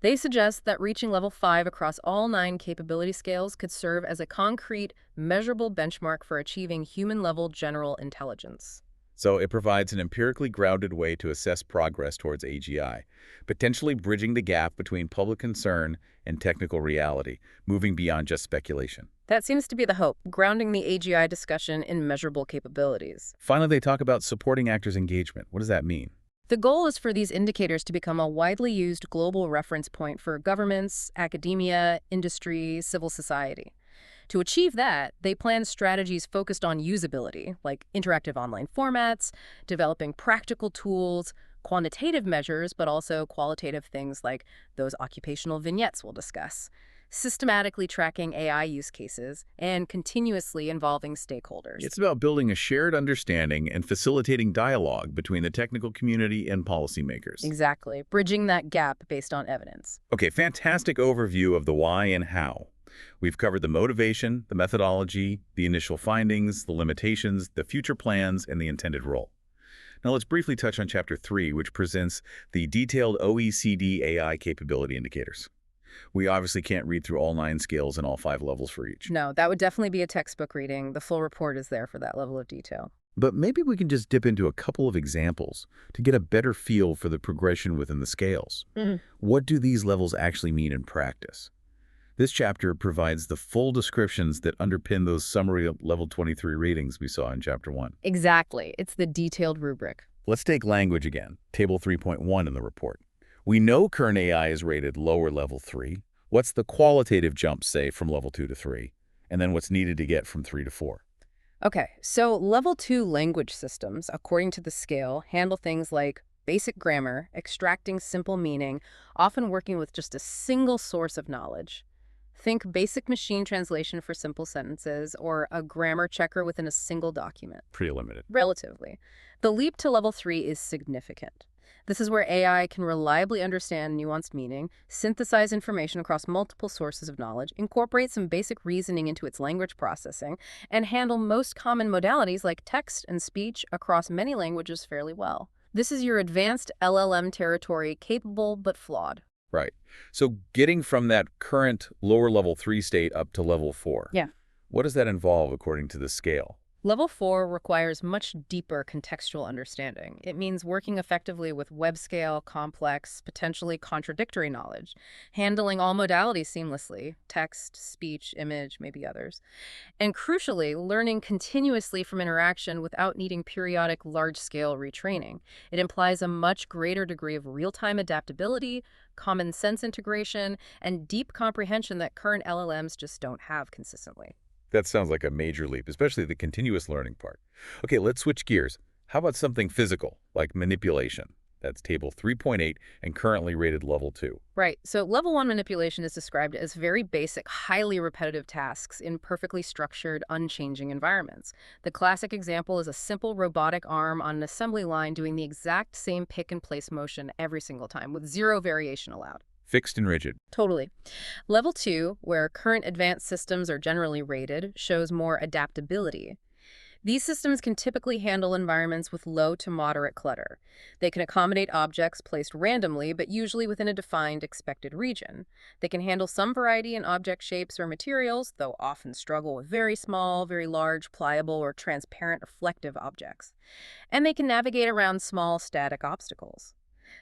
They suggest that reaching level 5 across all 9 capability scales could serve as a concrete, measurable benchmark for achieving human-level general intelligence. So it provides an empirically grounded way to assess progress towards AGI, potentially bridging the gap between public concern and technical reality, moving beyond just speculation. That seems to be the hope, grounding the AGI discussion in measurable capabilities. Finally, they talk about supporting actors' engagement. What does that mean? The goal is for these indicators to become a widely used global reference point for governments, academia, industry, civil society. To achieve that, they plan strategies focused on usability, like interactive online formats, developing practical tools, quantitative measures, but also qualitative things like those occupational vignettes we'll discuss, systematically tracking AI use cases, and continuously involving stakeholders. It's about building a shared understanding and facilitating dialogue between the technical community and policymakers. Exactly, bridging that gap based on evidence. Okay, fantastic overview of the why and how. We've covered the motivation, the methodology, the initial findings, the limitations, the future plans, and the intended role. Now let's briefly touch on Chapter 3, which presents the detailed OECD AI capability indicators. We obviously can't read through all 9 scales and all 5 levels for each. No, that would definitely be a textbook reading. The full report is there for that level of detail. But maybe we can just dip into a couple of examples to get a better feel for the progression within the scales. What do these levels actually mean in practice? This chapter provides the full descriptions that underpin those summary level 23 readings we saw in Chapter 1. Exactly. It's the detailed rubric. Let's take language again, Table 3.1 in the report. We know current AI is rated lower level 3. What's the qualitative jump, say, from level 2 to 3? And then what's needed to get from 3 to 4? Okay, so level 2 language systems, according to the scale, handle things like basic grammar, extracting simple meaning, often working with just a single source of knowledge. Think basic machine translation for simple sentences or a grammar checker within a single document. Pretty limited. Relatively. The leap to level 3 is significant. This is where AI can reliably understand nuanced meaning, synthesize information across multiple sources of knowledge, incorporate some basic reasoning into its language processing, and handle most common modalities like text and speech across many languages fairly well. This is your advanced LLM territory, capable but flawed. Right. So getting from that current lower level 3 state up to level 4. Yeah. What does that involve according to the scale? Level 4 requires much deeper contextual understanding. It means working effectively with web-scale, complex, potentially contradictory knowledge, handling all modalities seamlessly, text, speech, image, maybe others. And crucially, learning continuously from interaction without needing periodic large-scale retraining. It implies a much greater degree of real-time adaptability, common sense integration, and deep comprehension that current LLMs just don't have consistently. That sounds like a major leap, especially the continuous learning part. Okay, let's switch gears. How about something physical, like manipulation? That's table 3.8 and currently rated level 2. Right. So level 1 manipulation is described as very basic, highly repetitive tasks in perfectly structured, unchanging environments. The classic example is a simple robotic arm on an assembly line doing the exact same pick and place motion every single time with zero variation allowed. Fixed and rigid. Totally. Level 2, where current advanced systems are generally rated, shows more adaptability. These systems can typically handle environments with low to moderate clutter. They can accommodate objects placed randomly, but usually within a defined expected region. They can handle some variety in object shapes or materials, though often struggle with very small, very large, pliable, or transparent reflective objects. And they can navigate around small, static obstacles.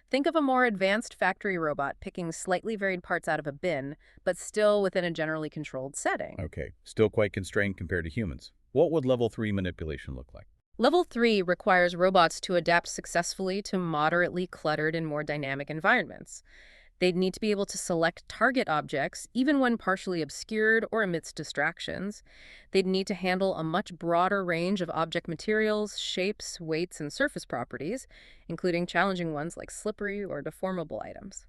Think of a more advanced factory robot picking slightly varied parts out of a bin, but still within a generally controlled setting. Okay, still quite constrained compared to humans. What would level 3 manipulation look like? Level 3 requires robots to adapt successfully to moderately cluttered and more dynamic environments. They'd need to be able to select target objects, even when partially obscured or amidst distractions. They'd need to handle a much broader range of object materials, shapes, weights, and surface properties, including challenging ones like slippery or deformable items.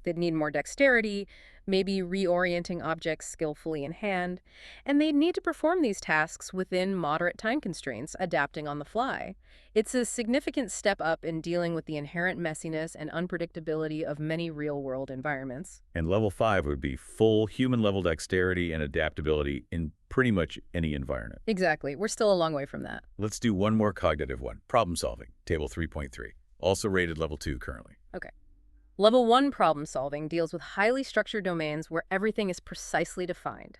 They'd need more dexterity, maybe reorienting objects skillfully in hand, and they'd need to perform these tasks within moderate time constraints, adapting on the fly. It's a significant step up in dealing with the inherent messiness and unpredictability of many real-world environments. And level 5 would be full human-level dexterity and adaptability in pretty much any environment. Exactly. We're still a long way from that. Let's do one more cognitive one, problem solving, table 3.3, also rated level 2 currently. Okay. Level 1 problem solving deals with highly structured domains where everything is precisely defined.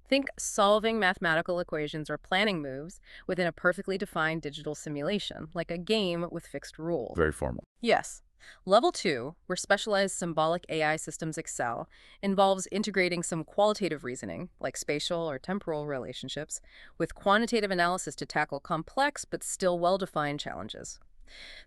Think solving mathematical equations or planning moves within a perfectly defined digital simulation, like a game with fixed rules. Very formal. Yes. Level 2, where specialized symbolic AI systems excel, involves integrating some qualitative reasoning, like spatial or temporal relationships, with quantitative analysis to tackle complex but still well-defined challenges.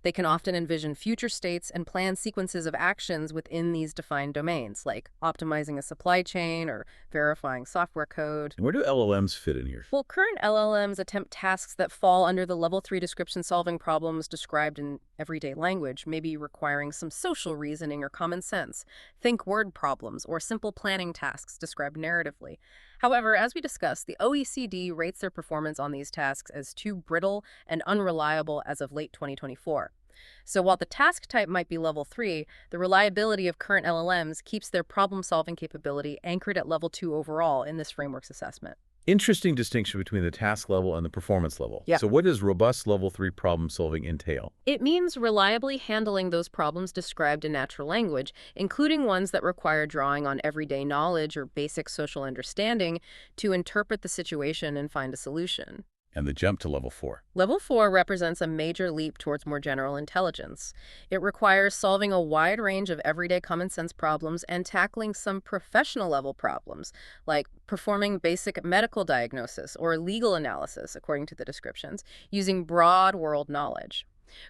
They can often envision future states and plan sequences of actions within these defined domains, like optimizing a supply chain or verifying software code. And where do LLMs fit in here? Well, current LLMs attempt tasks that fall under the level 3 description solving problems described in everyday language, maybe requiring some social reasoning or common sense. Think word problems or simple planning tasks described narratively. However, as we discussed, the OECD rates their performance on these tasks as too brittle and unreliable as of late 2024. So while the task type might be level 3, the reliability of current LLMs keeps their problem-solving capability anchored at level 2 overall in this framework's assessment. Interesting distinction between the task level and the performance level. Yeah. So what does robust level 3 problem solving entail? It means reliably handling those problems described in natural language, including ones that require drawing on everyday knowledge or basic social understanding to interpret the situation and find a solution. And the jump to level 4. Level 4 represents a major leap towards more general intelligence. It requires solving a wide range of everyday common sense problems and tackling some professional level problems, like performing basic medical diagnosis or legal analysis, according to the descriptions, using broad world knowledge.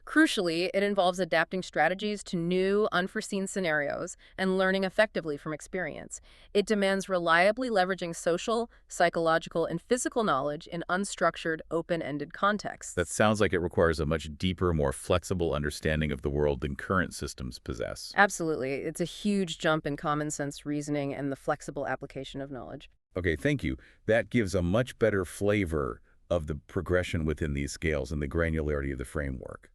Crucially, it involves adapting strategies to new, unforeseen scenarios and learning effectively from experience. It demands reliably leveraging social, psychological, and physical knowledge in unstructured, open-ended contexts. That sounds like it requires a much deeper, more flexible understanding of the world than current systems possess. Absolutely. It's a huge jump in common sense reasoning and the flexible application of knowledge. Okay, thank you. That gives a much better flavor of the progression within these scales and the granularity of the framework.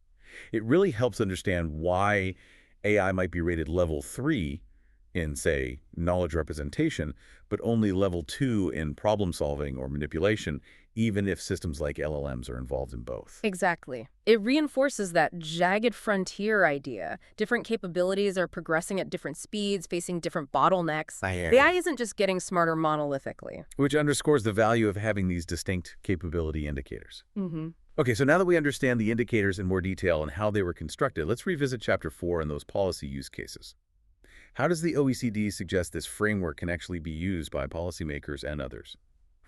It really helps understand why AI might be rated level 3 in, say, knowledge representation, but only level 2 in problem solving or manipulation, even if systems like LLMs are involved in both. Exactly. It reinforces that jagged frontier idea. Different capabilities are progressing at different speeds, facing different bottlenecks. I hear The AI you. isn't just getting smarter monolithically. Which underscores the value of having these distinct capability indicators. Mm-hmm. Okay, so now that we understand the indicators in more detail and how they were constructed, let's revisit Chapter 4 and those policy use cases. How does the OECD suggest this framework can actually be used by policymakers and others?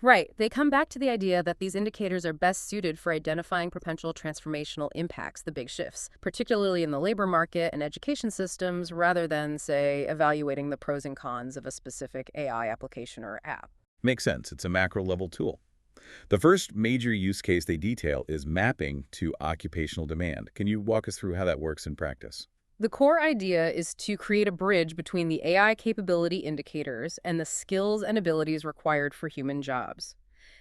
Right. They come back to the idea that these indicators are best suited for identifying potential transformational impacts, the big shifts, particularly in the labor market and education systems, rather than, say, evaluating the pros and cons of a specific AI application or app. Makes sense. It's a macro-level tool. The first major use case they detail is mapping to occupational demand. Can you walk us through how that works in practice? The core idea is to create a bridge between the AI capability indicators and the skills and abilities required for human jobs.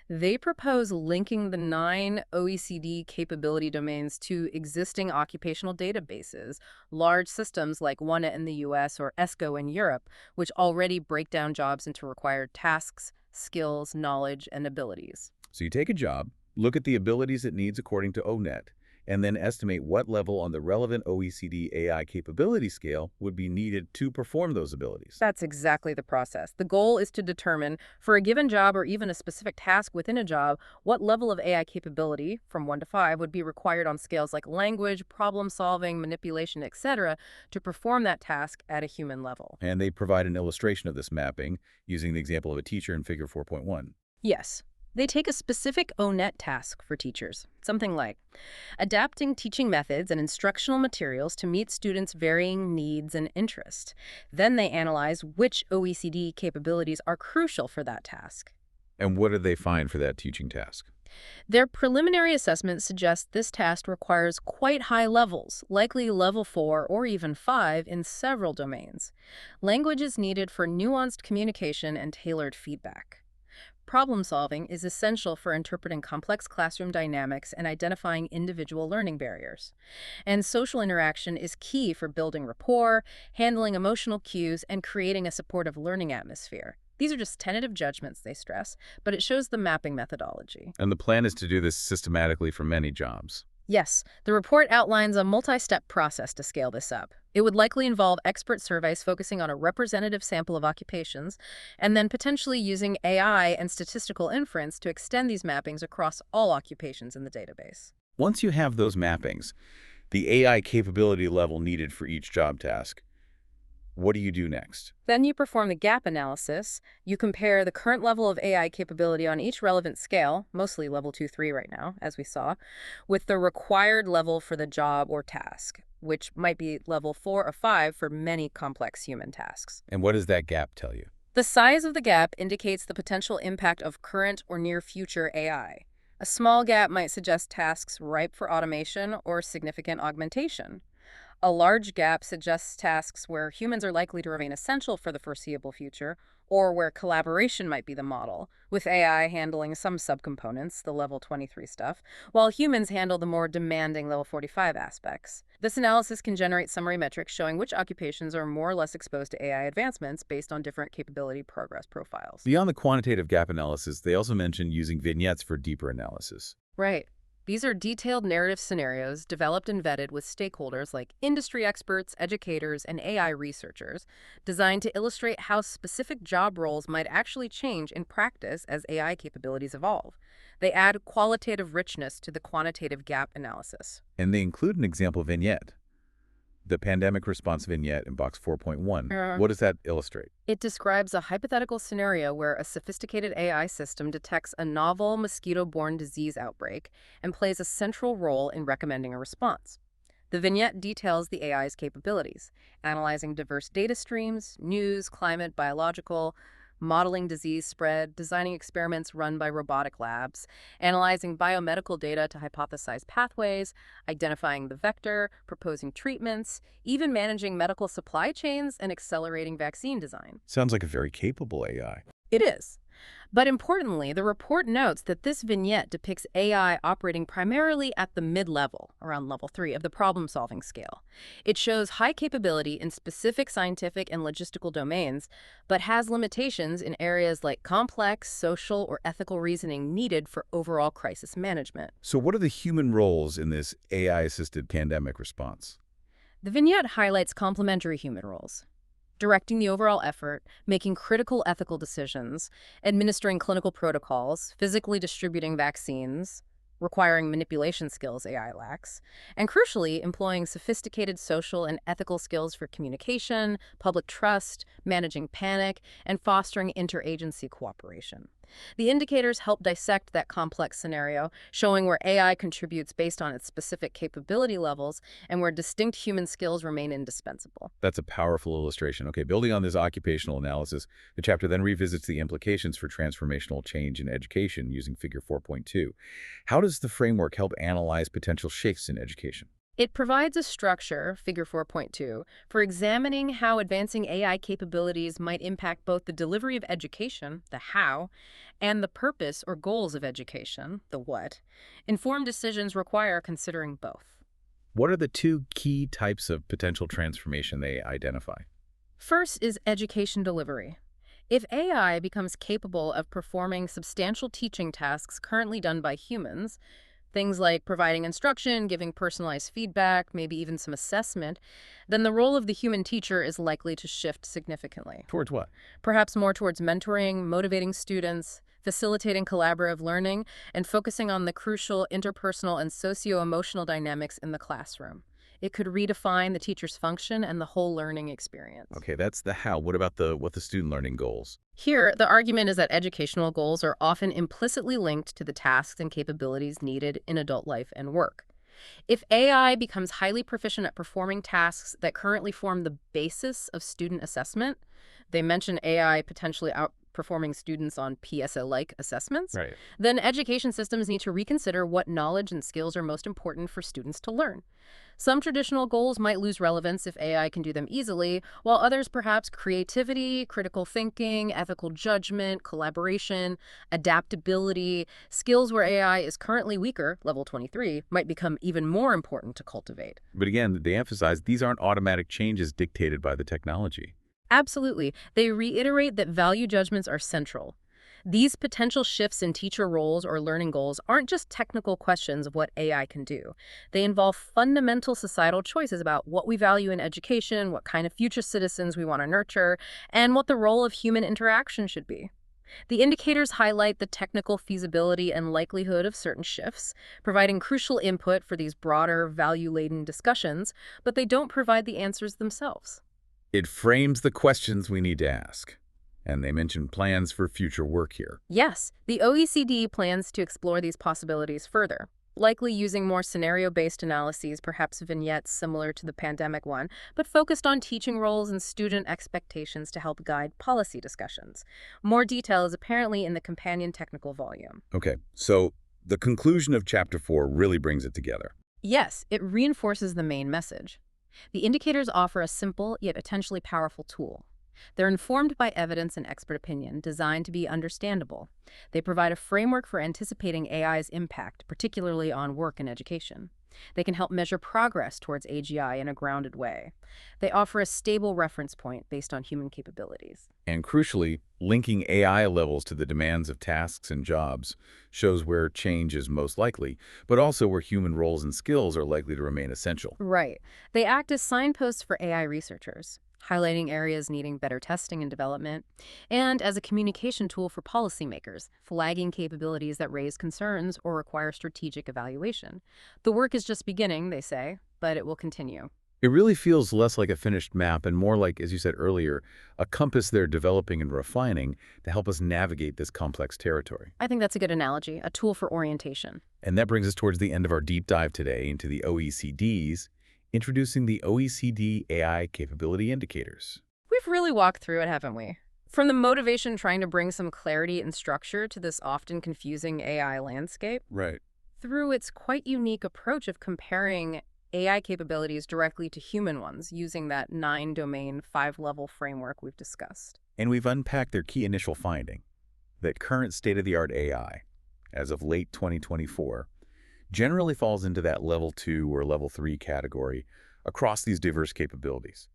They propose linking the 9 OECD capability domains to existing occupational databases, large systems like ONET in the US or ESCO in Europe, which already break down jobs into required tasks, skills, knowledge, and abilities. So you take a job, look at the abilities it needs according to ONET, and then estimate what level on the relevant OECD AI capability scale would be needed to perform those abilities. That's exactly the process. The goal is to determine, for a given job or even a specific task within a job, what level of AI capability, from 1 to 5, would be required on scales like language, problem solving, manipulation, etc., to perform that task at a human level. And they provide an illustration of this mapping using the example of a teacher in Figure 4.1. Yes. They take a specific ONET task for teachers, something like adapting teaching methods and instructional materials to meet students' varying needs and interests. Then they analyze which OECD capabilities are crucial for that task. And what did they find for that teaching task? Their preliminary assessment suggests this task requires quite high levels, likely level 4 or even 5 in several domains. Language is needed for nuanced communication and tailored feedback. Problem solving is essential for interpreting complex classroom dynamics and identifying individual learning barriers. And social interaction is key for building rapport, handling emotional cues, and creating a supportive learning atmosphere. These are just tentative judgments, they stress, but it shows the mapping methodology. And the plan is to do this systematically for many jobs. Yes, the report outlines a multi-step process to scale this up. It would likely involve expert surveys focusing on a representative sample of occupations, and then potentially using AI and statistical inference to extend these mappings across all occupations in the database. Once you have those mappings, the AI capability level needed for each job task, what do you do next? Then you perform the gap analysis. You compare the current level of AI capability on each relevant scale, mostly level 2, 3 right now, as we saw, with the required level for the job or task, which might be level 4 or 5 for many complex human tasks. And what does that gap tell you? The size of the gap indicates the potential impact of current or near future AI. A small gap might suggest tasks ripe for automation or significant augmentation. A large gap suggests tasks where humans are likely to remain essential for the foreseeable future, or where collaboration might be the model, with AI handling some subcomponents, the level 23 stuff, while humans handle the more demanding level 45 aspects. This analysis can generate summary metrics showing which occupations are more or less exposed to AI advancements based on different capability progress profiles. Beyond the quantitative gap analysis, they also mentioned using vignettes for deeper analysis. Right. These are detailed narrative scenarios developed and vetted with stakeholders like industry experts, educators, and AI researchers, designed to illustrate how specific job roles might actually change in practice as AI capabilities evolve. They add qualitative richness to the quantitative gap analysis. And they include an example vignette, the pandemic response vignette in box 4.1. What does that illustrate? It describes a hypothetical scenario where a sophisticated AI system detects a novel mosquito-borne disease outbreak and plays a central role in recommending a response. The vignette details the AI's capabilities, analyzing diverse data streams, news, climate, biological, modeling disease spread, designing experiments run by robotic labs, analyzing biomedical data to hypothesize pathways, identifying the vector, proposing treatments, even managing medical supply chains and accelerating vaccine design. Sounds like a very capable AI. It is. But importantly, the report notes that this vignette depicts AI operating primarily at the mid-level, around level 3, of the problem-solving scale. It shows high capability in specific scientific and logistical domains, but has limitations in areas like complex, social, or ethical reasoning needed for overall crisis management. So what are the human roles in this AI-assisted pandemic response? The vignette highlights complementary human roles: directing the overall effort, making critical ethical decisions, administering clinical protocols, physically distributing vaccines, requiring manipulation skills AI lacks, and crucially, employing sophisticated social and ethical skills for communication, public trust, managing panic, and fostering interagency cooperation. The indicators help dissect that complex scenario, showing where AI contributes based on its specific capability levels and where distinct human skills remain indispensable. That's a powerful illustration. Okay, building on this occupational analysis, the chapter then revisits the implications for transformational change in education using Figure 4.2. How does the framework help analyze potential shifts in education? It provides a structure, Figure 4.2, for examining how advancing AI capabilities might impact both the delivery of education, the how, and the purpose or goals of education, the what. Informed decisions require considering both. What are the two key types of potential transformation they identify? First is education delivery. If AI becomes capable of performing substantial teaching tasks currently done by humans, things like providing instruction, giving personalized feedback, maybe even some assessment, then the role of the human teacher is likely to shift significantly. Towards what? Perhaps more towards mentoring, motivating students, facilitating collaborative learning, and focusing on the crucial interpersonal and socio-emotional dynamics in the classroom. It could redefine the teacher's function and the whole learning experience. Okay, that's the how. What about the student learning goals? Here, the argument is that educational goals are often implicitly linked to the tasks and capabilities needed in adult life and work. If AI becomes highly proficient at performing tasks that currently form the basis of student assessment, they mention AI potentially outperforming students on PSA-like assessments, Right. then education systems need to reconsider what knowledge and skills are most important for students to learn. Some traditional goals might lose relevance if AI can do them easily, while others, perhaps creativity, critical thinking, ethical judgment, collaboration, adaptability, skills where AI is currently weaker, level 23, might become even more important to cultivate. But again, they emphasize these aren't automatic changes dictated by the technology. Absolutely. They reiterate that value judgments are central. These potential shifts in teacher roles or learning goals aren't just technical questions of what AI can do. They involve fundamental societal choices about what we value in education, what kind of future citizens we want to nurture, and what the role of human interaction should be. The indicators highlight the technical feasibility and likelihood of certain shifts, providing crucial input for these broader, value-laden discussions, but they don't provide the answers themselves. It frames the questions we need to ask. And they mention plans for future work here. Yes, the OECD plans to explore these possibilities further, likely using more scenario-based analyses, perhaps vignettes similar to the pandemic one, but focused on teaching roles and student expectations to help guide policy discussions. More detail is apparently in the companion technical volume. Okay, so the conclusion of Chapter 4 really brings it together. Yes, it reinforces the main message. The indicators offer a simple yet potentially powerful tool. They're informed by evidence and expert opinion, designed to be understandable. They provide a framework for anticipating AI's impact, particularly on work and education. They can help measure progress towards AGI in a grounded way. They offer a stable reference point based on human capabilities. And crucially, linking AI levels to the demands of tasks and jobs shows where change is most likely, but also where human roles and skills are likely to remain essential. Right. They act as signposts for AI researchers, highlighting areas needing better testing and development, and as a communication tool for policymakers, flagging capabilities that raise concerns or require strategic evaluation. The work is just beginning, they say, but it will continue. It really feels less like a finished map and more like, as you said earlier, a compass they're developing and refining to help us navigate this complex territory. I think that's a good analogy, a tool for orientation. And that brings us towards the end of our deep dive today into the OECDs, introducing the OECD AI Capability Indicators. We've really walked through it, haven't we? From the motivation trying to bring some clarity and structure to this often confusing AI landscape, Right. through its quite unique approach of comparing AI capabilities directly to human ones using that 9-domain, 5-level framework we've discussed. And we've unpacked their key initial finding. that current state-of-the-art AI, as of late 2024, generally falls into that level 2 or level 3 category across these diverse capabilities.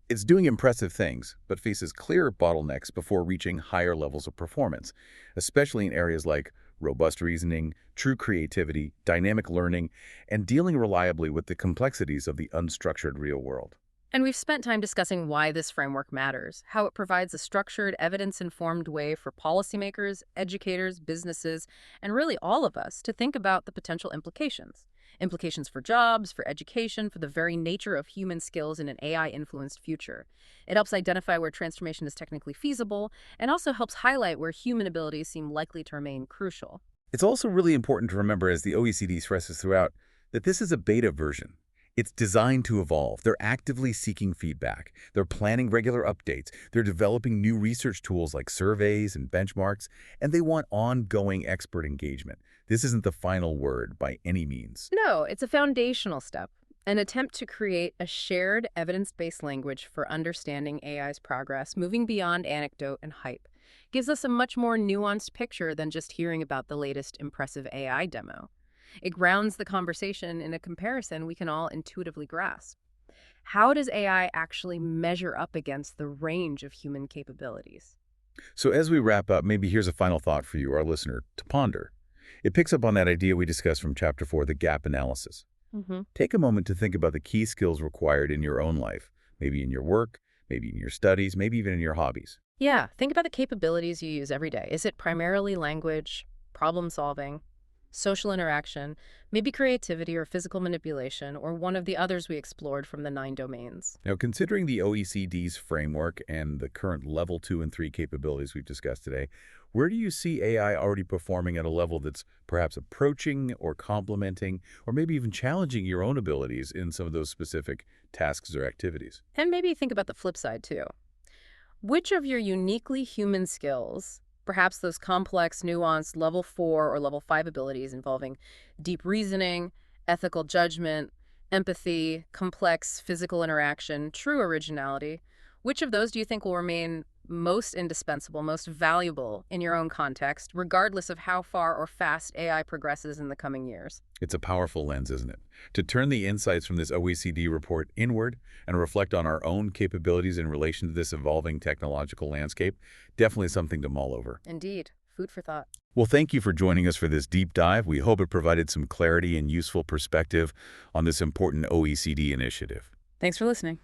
It's doing impressive things, but faces clear bottlenecks before reaching higher levels of performance, especially in areas like robust reasoning, true creativity, dynamic learning, and dealing reliably with the complexities of the unstructured real world. And we've spent time discussing why this framework matters, how it provides a structured, evidence-informed way for policymakers, educators, businesses, and really all of us to think about the potential implications. Implications for jobs, for education, for the very nature of human skills in an AI-influenced future. It helps identify where transformation is technically feasible, and also helps highlight where human abilities seem likely to remain crucial. It's also really important to remember, as the OECD stresses throughout, that this is a beta version. It's designed to evolve. They're actively seeking feedback. They're planning regular updates. They're developing new research tools like surveys and benchmarks, and they want ongoing expert engagement. This isn't the final word by any means. No, it's a foundational step, an attempt to create a shared evidence-based language for understanding AI's progress, moving beyond anecdote and hype. Gives us a much more nuanced picture than just hearing about the latest impressive AI demo. It grounds the conversation in a comparison we can all intuitively grasp. How does AI actually measure up against the range of human capabilities? So as we wrap up, maybe here's a final thought for you, our listener, to ponder. It picks up on that idea we discussed from Chapter 4, the gap analysis. Hmm. Take a moment to think about the key skills required in your own life, maybe in your work, maybe in your studies, maybe even in your hobbies. Yeah, think about the capabilities you use every day. Is it primarily language, problem solving, social interaction, maybe creativity or physical manipulation, or one of the others we explored from the 9 domains? Now, considering the OECD's framework and the current level 2 and 3 capabilities we've discussed today, where do you see AI already performing at a level that's perhaps approaching or complementing or maybe even challenging your own abilities in some of those specific tasks or activities? And maybe think about the flip side too. Which of your uniquely human skills, perhaps those complex, nuanced level 4 or level 5 abilities involving deep reasoning, ethical judgment, empathy, complex physical interaction, true originality, which of those do you think will remain most indispensable, most valuable in your own context, regardless of how far or fast AI progresses in the coming years? It's a powerful lens, isn't it? To turn the insights from this OECD report inward and reflect on our own capabilities in relation to this evolving technological landscape, definitely something to mull over. Indeed. Food for thought. Well, thank you for joining us for this deep dive. We hope it provided some clarity and useful perspective on this important OECD initiative. Thanks for listening.